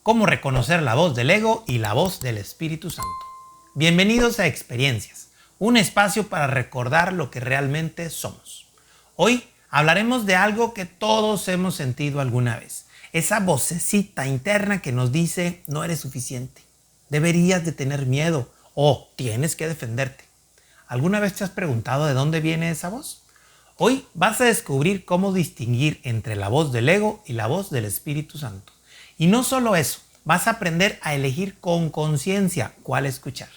cómo reconocer la voz del ego y la voz del Espíritu Santo. Bienvenidos a Experiencias, un espacio para recordar lo que realmente somos. Hoy hablaremos de algo que todos hemos sentido alguna vez. Esa vocecita interna que nos dice no eres suficiente, deberías de tener miedo o tienes que defenderte. ¿Alguna vez te has preguntado de dónde viene esa voz? Hoy vas a descubrir cómo distinguir entre la voz del ego y la voz del Espíritu Santo. Y no solo eso, vas a aprender a elegir con conciencia cuál escuchar.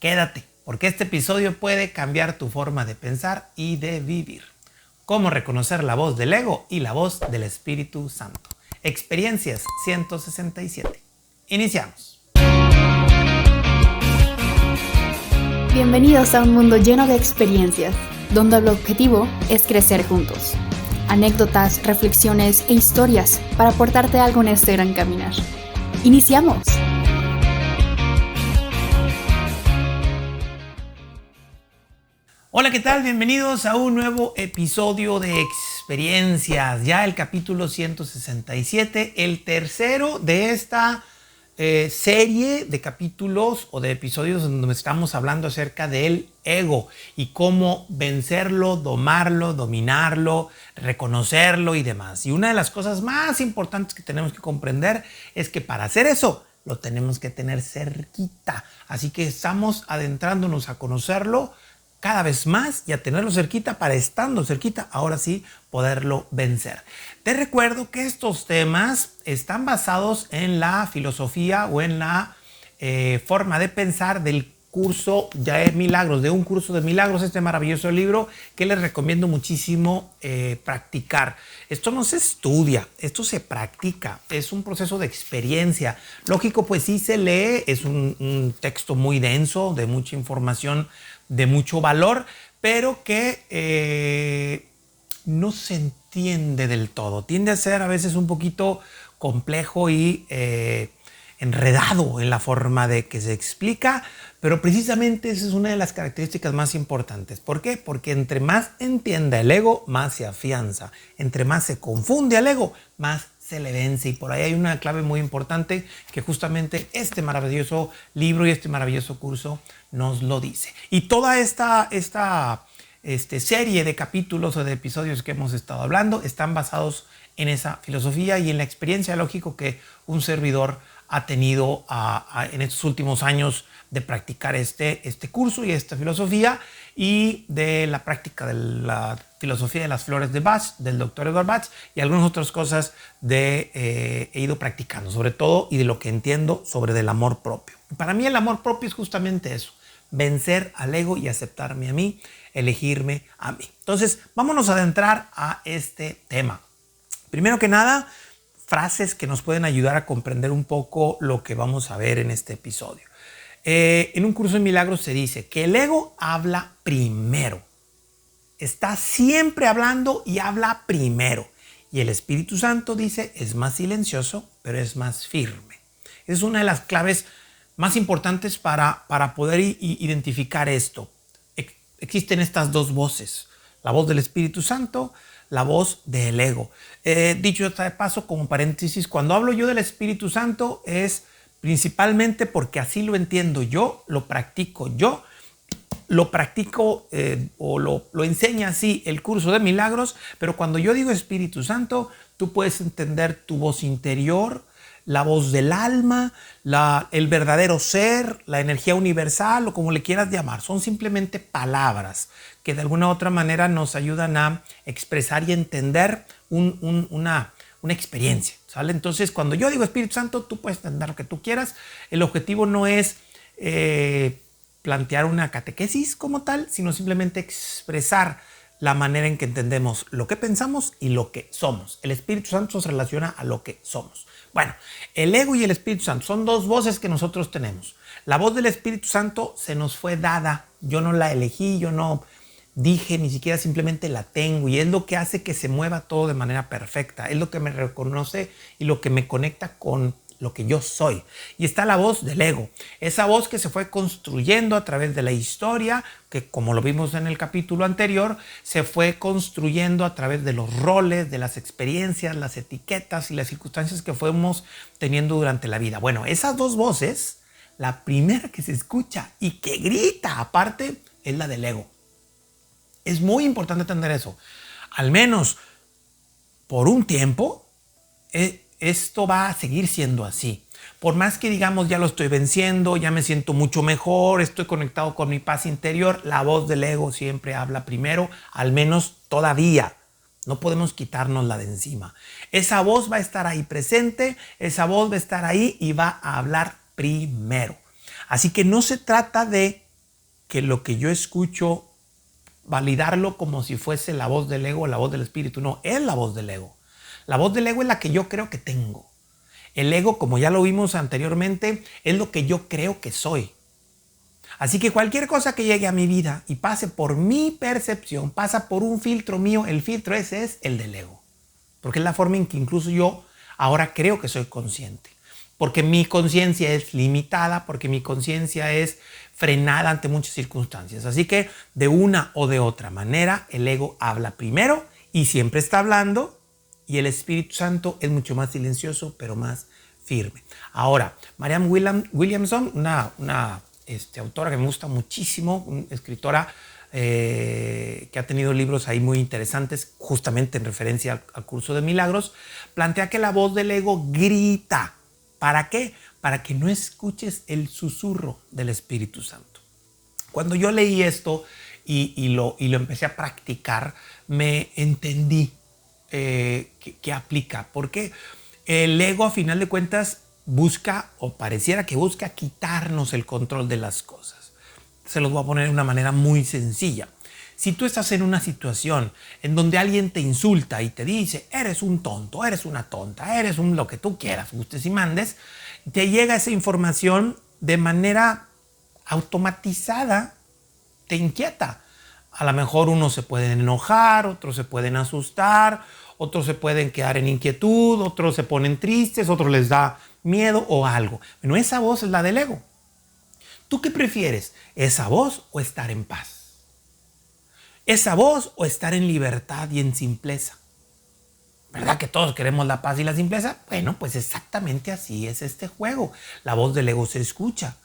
Quédate, porque este episodio puede cambiar tu forma de pensar y de vivir. Cómo reconocer la voz del ego y la voz del Espíritu Santo. Experiencias 167. Iniciamos. Bienvenidos a un mundo lleno de experiencias, donde el objetivo es crecer juntos. Anécdotas, reflexiones e historias para aportarte algo en este gran caminar. ¡Iniciamos! Hola, ¿qué tal? Bienvenidos a un nuevo episodio de Experiencias. Ya el capítulo 167, el tercero de esta serie de capítulos o de episodios donde estamos hablando acerca del ego y cómo vencerlo, domarlo, dominarlo, reconocerlo y demás. Y una de las cosas más importantes que tenemos que comprender es que para hacer eso lo tenemos que tener cerquita. Así que estamos adentrándonos a conocerlo cada vez más y a tenerlo cerquita para, estando cerquita, ahora sí poderlo vencer. Te recuerdo que estos temas están basados en la filosofía o en la forma de pensar del curso de Milagros, de un curso de milagros, este maravilloso libro que les recomiendo muchísimo practicar. Esto no se estudia, esto se practica, es un proceso de experiencia. Lógico, pues sí se lee, es un texto muy denso, de mucha información, de mucho valor, pero que no se entiende del todo. Tiende a ser a veces un poquito complejo y enredado en la forma de que se explica, pero precisamente esa es una de las características más importantes. ¿Por qué? Porque entre más entienda el ego, más se afianza. Entre más se confunde al ego, más se le vence. Y por ahí hay una clave muy importante que justamente este maravilloso libro y este maravilloso curso nos lo dice. Y toda esta serie de capítulos o de episodios que hemos estado hablando están basados en esa filosofía y en la experiencia, lógico, que un servidor ha tenido en estos últimos años de practicar este curso y esta filosofía, y de la práctica de la filosofía de las flores de Bach, del Dr. Edward Bach, y algunas otras cosas he ido practicando, sobre todo, y de lo que entiendo sobre del amor propio. Para mí el amor propio es justamente eso: vencer al ego y aceptarme a mí, elegirme a mí. Entonces, vámonos a adentrar a este tema. Primero que nada, frases que nos pueden ayudar a comprender un poco lo que vamos a ver en este episodio. En un curso de milagros se dice que el ego habla primero. Está siempre hablando y habla primero. Y el Espíritu Santo dice es más silencioso, pero es más firme. Es una de las claves más importantes para poder identificar esto. Existen estas dos voces: la voz del Espíritu Santo, la voz del ego. Dicho de paso, como paréntesis, cuando hablo yo del Espíritu Santo es principalmente porque así lo entiendo yo, lo practico yo, o lo enseña así el curso de milagros. Pero cuando yo digo Espíritu Santo, tú puedes entender tu voz interior, la voz del alma, el verdadero ser, la energía universal, o como le quieras llamar. Son simplemente palabras que de alguna u otra manera nos ayudan a expresar y entender una experiencia, ¿sale? Entonces, cuando yo digo Espíritu Santo, tú puedes entender lo que tú quieras. El objetivo no es plantear una catequesis como tal, sino simplemente expresar la manera en que entendemos lo que pensamos y lo que somos. El Espíritu Santo se relaciona a lo que somos. Bueno, el ego y el Espíritu Santo son dos voces que nosotros tenemos. La voz del Espíritu Santo se nos fue dada. Yo no la elegí, yo no dije, ni siquiera, simplemente la tengo. Y es lo que hace que se mueva todo de manera perfecta. Es lo que me reconoce y lo que me conecta con lo que yo soy. Y está la voz del ego, esa voz que se fue construyendo a través de la historia, que como lo vimos en el capítulo anterior, se fue construyendo a través de los roles, de las experiencias, las etiquetas y las circunstancias que fuimos teniendo durante la vida. Bueno, esas dos voces, la primera que se escucha y que grita aparte es la del ego. Es muy importante entender eso. Al menos por un tiempo, esto va a seguir siendo así. Por más que digamos ya lo estoy venciendo, ya me siento mucho mejor, estoy conectado con mi paz interior, la voz del ego siempre habla primero, al menos todavía. No podemos quitárnosla de encima. Esa voz va a estar ahí presente, esa voz va a estar ahí y va a hablar primero. Así que no se trata de que lo que yo escucho, validarlo como si fuese la voz del ego o la voz del espíritu. No, es la voz del ego. La voz del ego es la que yo creo que tengo. El ego, como ya lo vimos anteriormente, es lo que yo creo que soy. Así que cualquier cosa que llegue a mi vida y pase por mi percepción, pasa por un filtro mío, el filtro ese es el del ego. Porque es la forma en que incluso yo ahora creo que soy consciente. Porque mi conciencia es limitada, porque mi conciencia es frenada ante muchas circunstancias. Así que de una o de otra manera el ego habla primero y siempre está hablando. Y el Espíritu Santo es mucho más silencioso, pero más firme. Ahora, Marianne Williamson, una autora que me gusta muchísimo, una escritora que ha tenido libros ahí muy interesantes, justamente en referencia al curso de milagros, plantea que la voz del ego grita. ¿Para qué? Para que no escuches el susurro del Espíritu Santo. Cuando yo leí esto y lo empecé a practicar, me entendí que aplica, porque el ego a final de cuentas busca, o pareciera que busca, quitarnos el control de las cosas. Se los voy a poner de una manera muy sencilla. Si tú estás en una situación en donde alguien te insulta y te dice eres un tonto, eres una tonta, eres lo que tú quieras, gustes y mandes, te llega esa información de manera automatizada, te inquieta. A lo mejor unos se pueden enojar, otros se pueden asustar, otros se pueden quedar en inquietud, otros se ponen tristes, otros les da miedo o algo. Bueno, esa voz es la del ego. ¿Tú qué prefieres? ¿Esa voz o estar en paz? ¿Esa voz o estar en libertad y en simpleza? ¿Verdad que todos queremos la paz y la simpleza? Bueno, pues exactamente así es este juego. La voz del ego se escucha.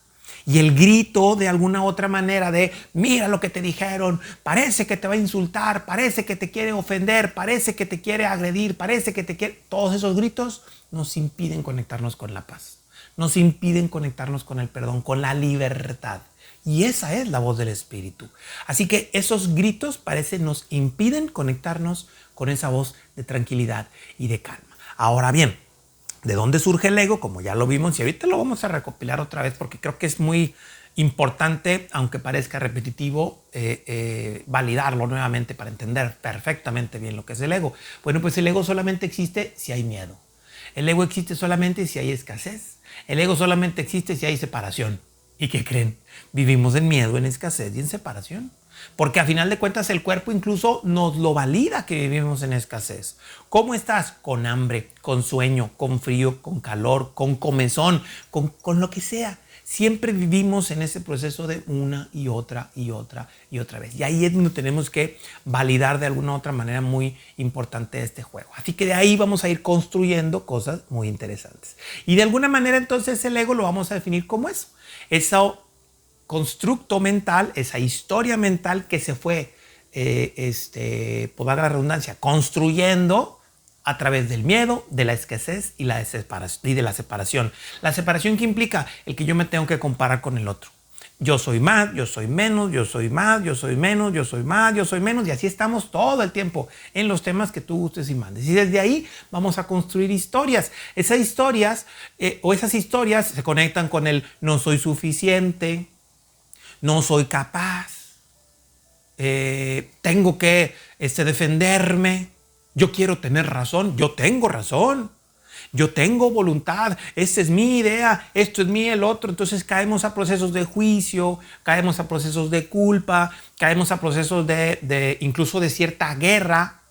Y el grito de alguna otra manera de mira lo que te dijeron, parece que te va a insultar, parece que te quiere ofender, parece que te quiere agredir, parece que te quiere... Todos esos gritos nos impiden conectarnos con la paz, nos impiden conectarnos con el perdón, con la libertad. Y esa es la voz del Espíritu. Así que esos gritos nos impiden conectarnos con esa voz de tranquilidad y de calma. Ahora bien, ¿de dónde surge el ego? Como ya lo vimos y ahorita lo vamos a recopilar otra vez porque creo que es muy importante, aunque parezca repetitivo, validarlo nuevamente para entender perfectamente bien lo que es el ego. Bueno, pues el ego solamente existe si hay miedo. El ego existe solamente si hay escasez. El ego solamente existe si hay separación. ¿Y qué creen? Vivimos en miedo, en escasez y en separación. Porque a final de cuentas el cuerpo incluso nos lo valida que vivimos en escasez. ¿Cómo estás? Con hambre, con sueño, con frío, con calor, con comezón, con lo que sea. Siempre vivimos en ese proceso de una y otra y otra y otra vez. Y ahí es donde tenemos que validar de alguna u otra manera muy importante este juego. Así que de ahí vamos a ir construyendo cosas muy interesantes. Y de alguna manera entonces el ego lo vamos a definir como eso. Eso constructo mental, esa historia mental que se fue, por dar la redundancia, construyendo a través del miedo, de la escasez y de la separación. La separación que implica el que yo me tengo que comparar con el otro. Yo soy más, yo soy menos, yo soy más, yo soy menos, yo soy más, yo soy menos. Y así estamos todo el tiempo en los temas que tú gustes y mandes. Y desde ahí vamos a construir historias. Esas historias se conectan con el no soy suficiente, no soy capaz, tengo que defenderme, yo quiero tener razón, yo tengo razón, yo tengo voluntad, esta es mi idea, esto es mí, el otro. Entonces caemos a procesos de juicio, caemos a procesos de culpa, caemos a procesos incluso de cierta guerra.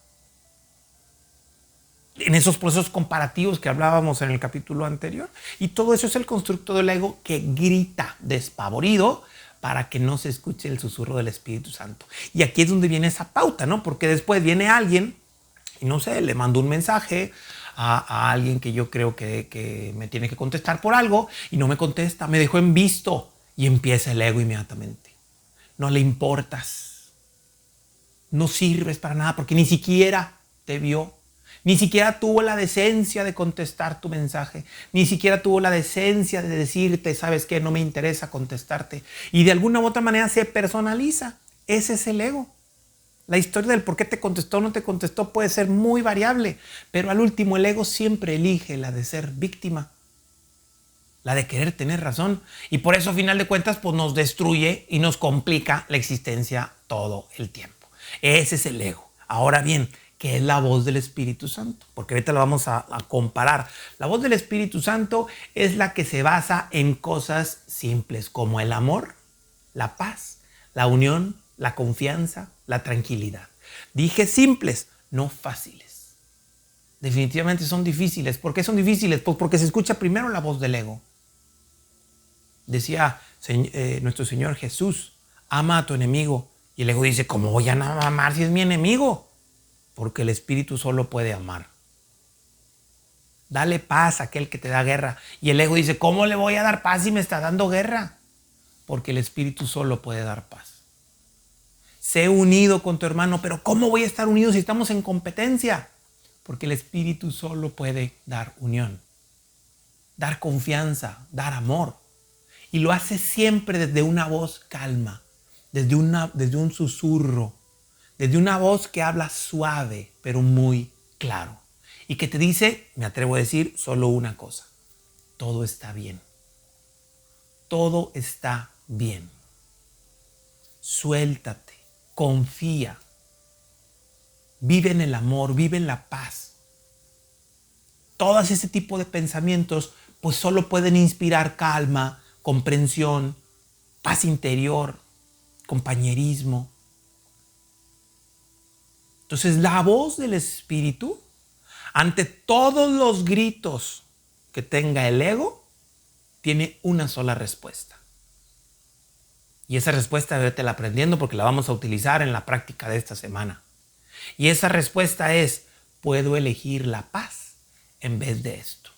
en esos procesos comparativos que hablábamos en el capítulo anterior. Y todo eso es el constructo del ego que grita despavorido para que no se escuche el susurro del Espíritu Santo. Y aquí es donde viene esa pauta, ¿no? Porque después viene alguien y no sé, le mando un mensaje a alguien que yo creo que me tiene que contestar por algo y no me contesta, me dejó en visto y empieza el ego inmediatamente. No le importas, no sirves para nada porque ni siquiera te vio, ni siquiera tuvo la decencia de contestar tu mensaje, ni siquiera tuvo la decencia de decirte, ¿sabes qué? No me interesa contestarte. Y de alguna u otra manera se personaliza. Ese es el ego. La historia del por qué te contestó o no te contestó puede ser muy variable, pero al último el ego siempre elige la de ser víctima, la de querer tener razón. Y por eso, a final de cuentas, pues nos destruye y nos complica la existencia todo el tiempo. Ese es el ego. Ahora bien, ¿qué es la voz del Espíritu Santo? Porque ahorita lo vamos a comparar. La voz del Espíritu Santo es la que se basa en cosas simples como el amor, la paz, la unión, la confianza, la tranquilidad. Dije simples, no fáciles. Definitivamente son difíciles. ¿Por qué son difíciles? Pues porque se escucha primero la voz del ego. Decía nuestro Señor Jesús, ama a tu enemigo. Y el ego dice, ¿cómo voy a amar si es mi enemigo? Porque el Espíritu solo puede amar. Dale paz a aquel que te da guerra. Y el ego dice, ¿cómo le voy a dar paz si me está dando guerra? Porque el Espíritu solo puede dar paz. Sé unido con tu hermano, pero ¿cómo voy a estar unido si estamos en competencia? Porque el Espíritu solo puede dar unión, dar confianza, dar amor. Y lo hace siempre desde una voz calma, desde un susurro, desde una voz que habla suave, pero muy claro. Y que te dice, me atrevo a decir, solo una cosa. Todo está bien. Todo está bien. Suéltate, confía. Vive en el amor, vive en la paz. Todos ese tipo de pensamientos pues solo pueden inspirar calma, comprensión, paz interior, compañerismo. Entonces la voz del Espíritu, ante todos los gritos que tenga el ego, tiene una sola respuesta. Y esa respuesta vete aprendiendo porque la vamos a utilizar en la práctica de esta semana. Y esa respuesta es, puedo elegir la paz en vez de esto.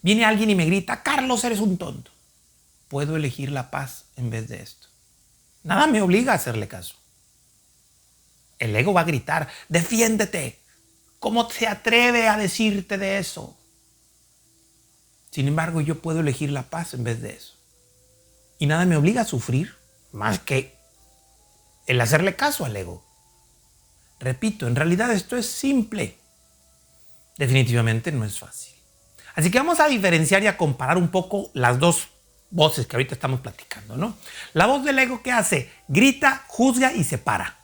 Viene alguien y me grita, Carlos, eres un tonto. Puedo elegir la paz en vez de esto. Nada me obliga a hacerle caso. El ego va a gritar, defiéndete. ¿Cómo se atreve a decirte de eso? Sin embargo, yo puedo elegir la paz en vez de eso. Y nada me obliga a sufrir más que el hacerle caso al ego. Repito, en realidad esto es simple. Definitivamente no es fácil. Así que vamos a diferenciar y a comparar un poco las dos voces que ahorita estamos platicando, ¿no? La voz del ego, ¿qué hace? Grita, juzga y separa.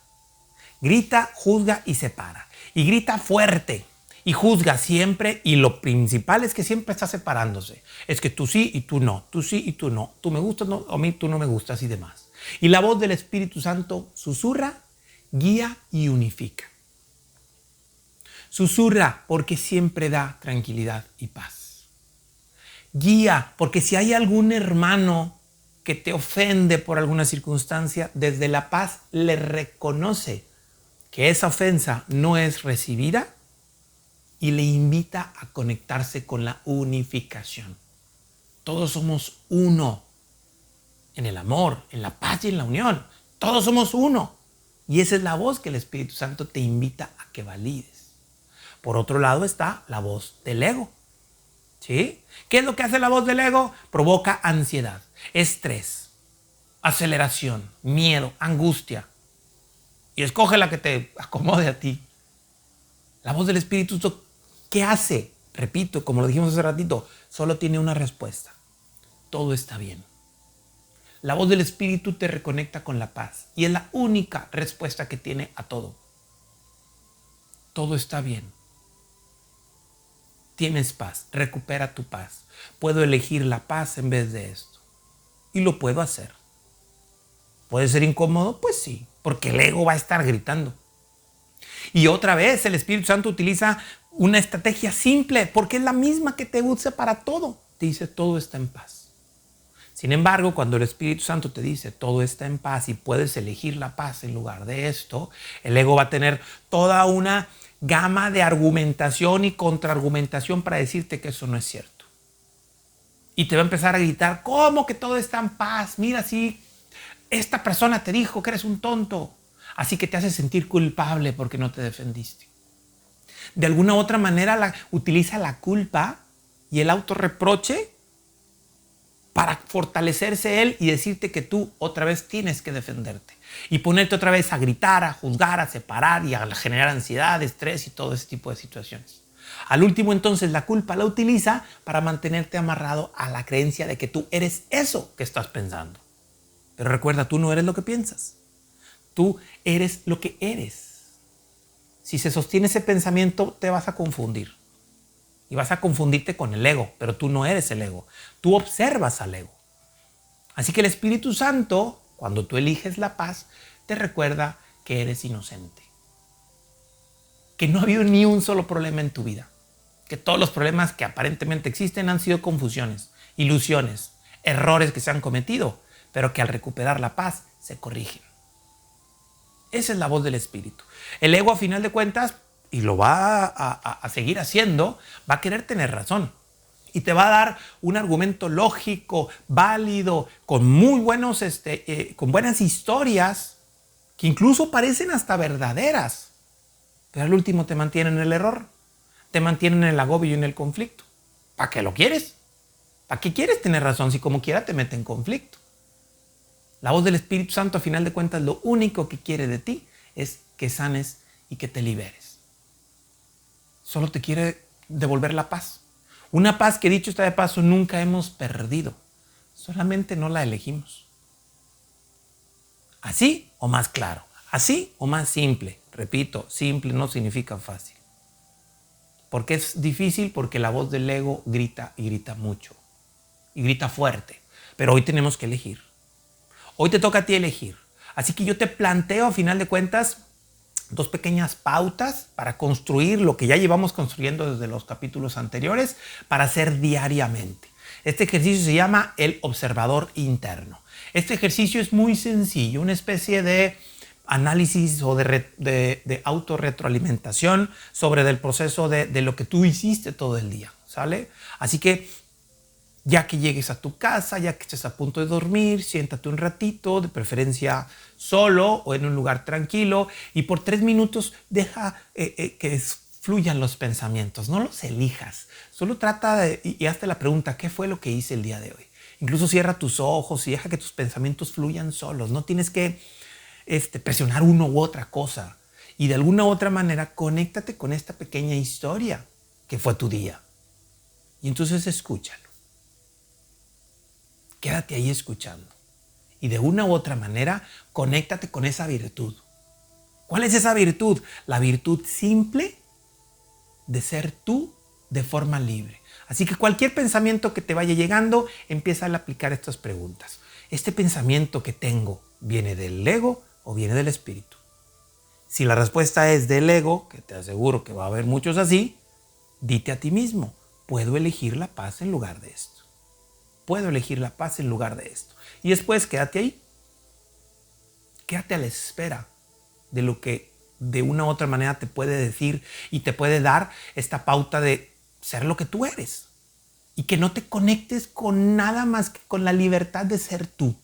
Grita, juzga y separa. Y grita fuerte y juzga siempre. Y lo principal es que siempre está separándose. Es que tú sí y tú no. Tú sí y tú no. Tú me gustas, no, a mí tú no me gustas y demás. Y la voz del Espíritu Santo susurra, guía y unifica. Susurra porque siempre da tranquilidad y paz. Guía porque si hay algún hermano que te ofende por alguna circunstancia, desde la paz le reconoce que esa ofensa no es recibida y le invita a conectarse con la unificación. Todos somos uno en el amor, en la paz y en la unión. Todos somos uno. Y esa es la voz que el Espíritu Santo te invita a que valides. Por otro lado está la voz del ego. ¿Sí? ¿Qué es lo que hace la voz del ego? Provoca ansiedad, estrés, aceleración, miedo, angustia. Y escoge la que te acomode a ti. La voz del Espíritu, ¿qué hace? Repito, como lo dijimos hace ratito, solo tiene una respuesta. Todo está bien. La voz del Espíritu te reconecta con la paz. Y es la única respuesta que tiene a todo. Todo está bien. Tienes paz, recupera tu paz. Puedo elegir la paz en vez de esto. Y lo puedo hacer. ¿Puede ser incómodo? Pues sí, porque el ego va a estar gritando. Y otra vez el Espíritu Santo utiliza una estrategia simple porque es la misma que te usa para todo. Te dice todo está en paz. Sin embargo, cuando el Espíritu Santo te dice todo está en paz y puedes elegir la paz en lugar de esto, el ego va a tener toda una gama de argumentación y contraargumentación para decirte que eso no es cierto. Y te va a empezar a gritar, ¿cómo que todo está en paz? Mira, si esta persona te dijo que eres un tonto. Así que te hace sentir culpable porque no te defendiste. De alguna u otra manera utiliza la culpa y el autorreproche para fortalecerse él y decirte que tú otra vez tienes que defenderte. Y ponerte otra vez a gritar, a juzgar, a separar y a generar ansiedad, estrés y todo ese tipo de situaciones. Al último, entonces, la culpa la utiliza para mantenerte amarrado a la creencia de que tú eres eso que estás pensando. Pero recuerda, tú no eres lo que piensas. Tú eres lo que eres. Si se sostiene ese pensamiento, te vas a confundir. Y vas a confundirte con el ego, pero tú no eres el ego. Tú observas al ego. Así que el Espíritu Santo, cuando tú eliges la paz, te recuerda que eres inocente. Que no ha habido ni un solo problema en tu vida. Que todos los problemas que aparentemente existen han sido confusiones, ilusiones, errores que se han cometido, pero que al recuperar la paz se corrigen. Esa es la voz del Espíritu. El ego, a final de cuentas, y lo va a seguir haciendo, va a querer tener razón. Y te va a dar un argumento lógico, válido, con muy buenos, con buenas historias, que incluso parecen hasta verdaderas. Pero al último te mantienen en el error. Te mantienen en el agobio y en el conflicto. ¿Para qué lo quieres? ¿Para qué quieres tener razón si como quiera te mete en conflicto? La voz del Espíritu Santo, a final de cuentas, lo único que quiere de ti es que sanes y que te liberes. Solo te quiere devolver la paz. Una paz que, dicho está de paso, nunca hemos perdido. Solamente no la elegimos. Así o más claro. Así o más simple. Repito, simple no significa fácil. ¿Por qué es difícil? Porque la voz del ego grita y grita mucho. Y grita fuerte. Pero hoy tenemos que elegir. Hoy te toca a ti elegir. Así que yo te planteo, a final de cuentas, dos pequeñas pautas para construir lo que ya llevamos construyendo desde los capítulos anteriores para hacer diariamente. Este ejercicio se llama el observador interno. Este ejercicio es muy sencillo, una especie de análisis o de autorretroalimentación sobre el proceso de lo que tú hiciste todo el día, ¿sale? Así que ya que llegues a tu casa, ya que estés a punto de dormir, siéntate un ratito, de preferencia solo o en un lugar tranquilo, y por 3 minutos deja que fluyan los pensamientos, no los elijas. Solo trata y hazte la pregunta, ¿qué fue lo que hice el día de hoy? Incluso cierra tus ojos y deja que tus pensamientos fluyan solos. No tienes que presionar uno u otra cosa. Y de alguna u otra manera, conéctate con esta pequeña historia que fue tu día. Y entonces escúchalo. Quédate ahí escuchando. Y de una u otra manera, conéctate con esa virtud. ¿Cuál es esa virtud? La virtud simple de ser tú de forma libre. Así que cualquier pensamiento que te vaya llegando, empieza a aplicar estas preguntas. ¿Este pensamiento que tengo viene del ego o viene del espíritu? Si la respuesta es del ego, que te aseguro que va a haber muchos así, dite a ti mismo, ¿puedo elegir la paz en lugar de esto? Puedo elegir la paz en lugar de esto. Y después quédate ahí. Quédate a la espera de lo que de una u otra manera te puede decir y te puede dar esta pauta de ser lo que tú eres. Y que no te conectes con nada más que con la libertad de ser tú.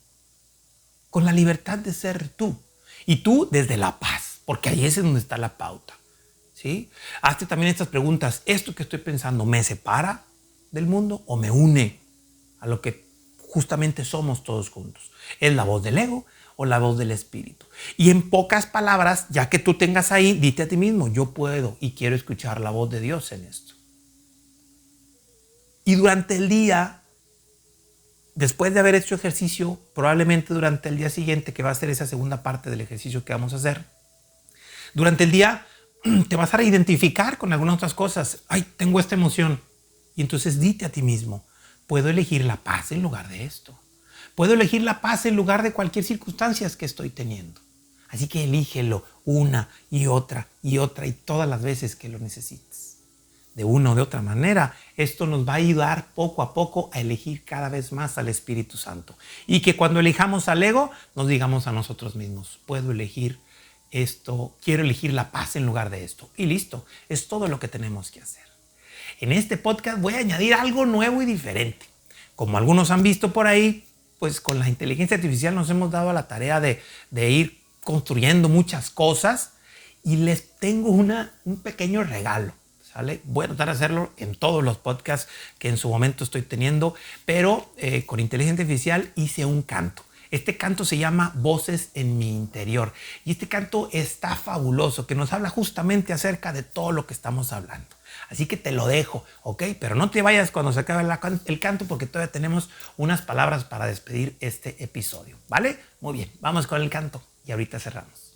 Con la libertad de ser tú. Y tú desde la paz, porque ahí es donde está la pauta. ¿Sí? Hazte también estas preguntas. ¿Esto que estoy pensando me separa del mundo o me une a lo que justamente somos todos juntos? ¿Es la voz del ego o la voz del espíritu? Y en pocas palabras, ya que tú tengas ahí, dite a ti mismo, yo puedo y quiero escuchar la voz de Dios en esto. Y durante el día, después de haber hecho ejercicio, probablemente durante el día siguiente, que va a ser esa segunda parte del ejercicio que vamos a hacer, durante el día te vas a identificar con algunas otras cosas. Ay, tengo esta emoción. Y entonces dite a ti mismo, puedo elegir la paz en lugar de esto. Puedo elegir la paz en lugar de cualquier circunstancia que estoy teniendo. Así que elígelo una y otra y todas las veces que lo necesites. De una o de otra manera, esto nos va a ayudar poco a poco a elegir cada vez más al Espíritu Santo. Y que cuando elijamos al ego, nos digamos a nosotros mismos, puedo elegir esto, quiero elegir la paz en lugar de esto. Y listo, es todo lo que tenemos que hacer. En este podcast voy a añadir algo nuevo y diferente. Como algunos han visto por ahí, pues con la inteligencia artificial nos hemos dado a la tarea de ir construyendo muchas cosas y les tengo un pequeño regalo, ¿sale? Voy a tratar de hacerlo en todos los podcasts que en su momento estoy teniendo, pero con inteligencia artificial hice un canto. Este canto se llama Voces en mi interior y este canto está fabuloso, que nos habla justamente acerca de todo lo que estamos hablando. Así que te lo dejo, ¿ok? Pero no te vayas cuando se acabe el canto porque todavía tenemos unas palabras para despedir este episodio, ¿vale? Muy bien, vamos con el canto y ahorita cerramos.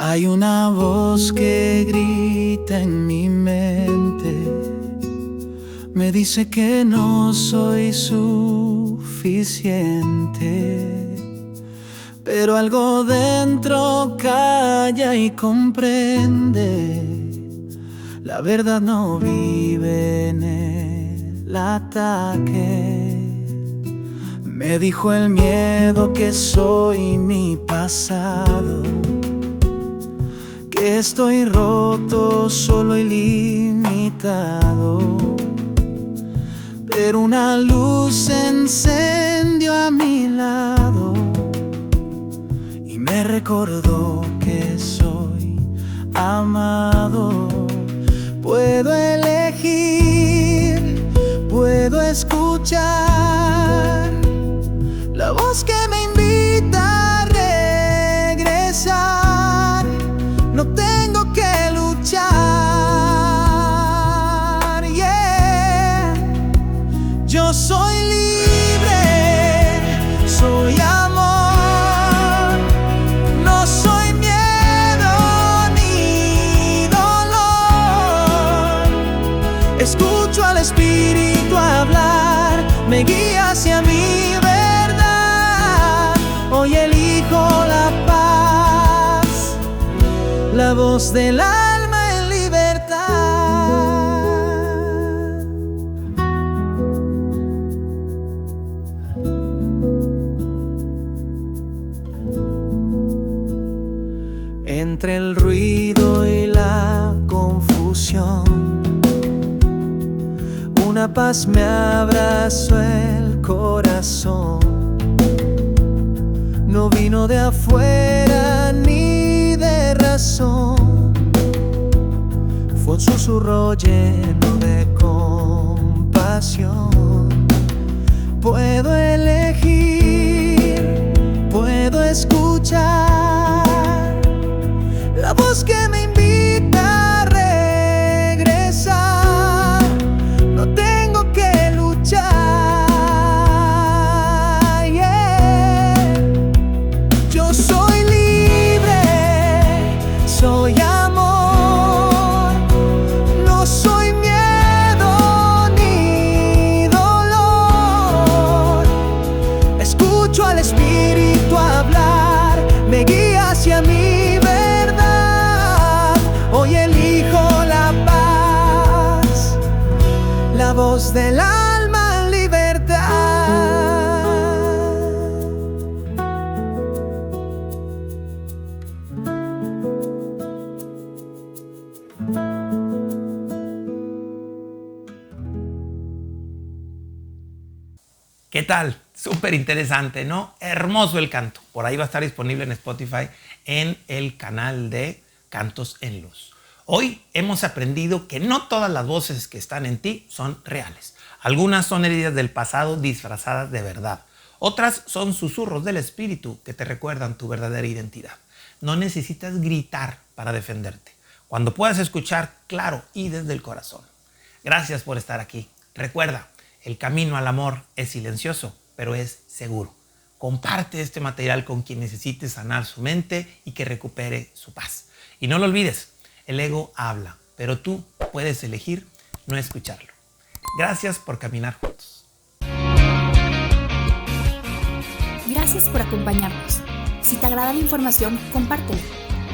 Hay una voz que grita en mi mente, me dice que no soy suficiente, pero algo dentro calla y comprende. La verdad no vive en el ataque. Me dijo el miedo que soy mi pasado, que estoy roto, solo y limitado. Pero una luz se encendió a mi lado y me recordó que soy amado. Puedo elegir, puedo escuchar la voz que me invita a regresar. No tengo que luchar, yeah. Yo soy libre, soy amor, no soy miedo ni dolor. Escucho al Espíritu hablar, me guía hacia mi verdad. Hoy elijo la paz, la voz del alma en libertad. Entre el ruido y la confusión, una paz me abrazó el corazón. No vino de afuera ni de razón, fue un susurro lleno de compasión. Puedo elegir, puedo escuchar la voz que me invita a regresar. No tengo que luchar, yeah. Yo soy libre, soy amor, no soy miedo ni dolor. Escucho al Espíritu hablar, me guía hacia mi verdad. Hoy elijo la paz, la voz del alma en libertad. ¿Qué tal? Súper interesante, ¿no? Hermoso el canto. Por ahí va a estar disponible en Spotify en el canal de Cantos en Luz. Hoy hemos aprendido que no todas las voces que están en ti son reales. Algunas son heridas del pasado disfrazadas de verdad. Otras son susurros del espíritu que te recuerdan tu verdadera identidad. No necesitas gritar para defenderte, cuando puedas escuchar claro y desde el corazón. Gracias por estar aquí. Recuerda, el camino al amor es silencioso, pero es seguro. Comparte este material con quien necesite sanar su mente y que recupere su paz. Y no lo olvides, El ego habla, pero tú puedes elegir no escucharlo. Gracias por caminar juntos. Gracias por acompañarnos. Si te agrada la información, compártela.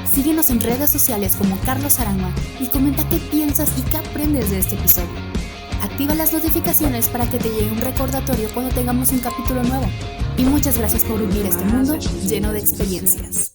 Síguenos en redes sociales como Carlos Aranma y comenta qué piensas y qué aprendes de este episodio. Activa las notificaciones para que te llegue un recordatorio cuando tengamos un capítulo nuevo. Y muchas gracias por vivir este mundo lleno de experiencias.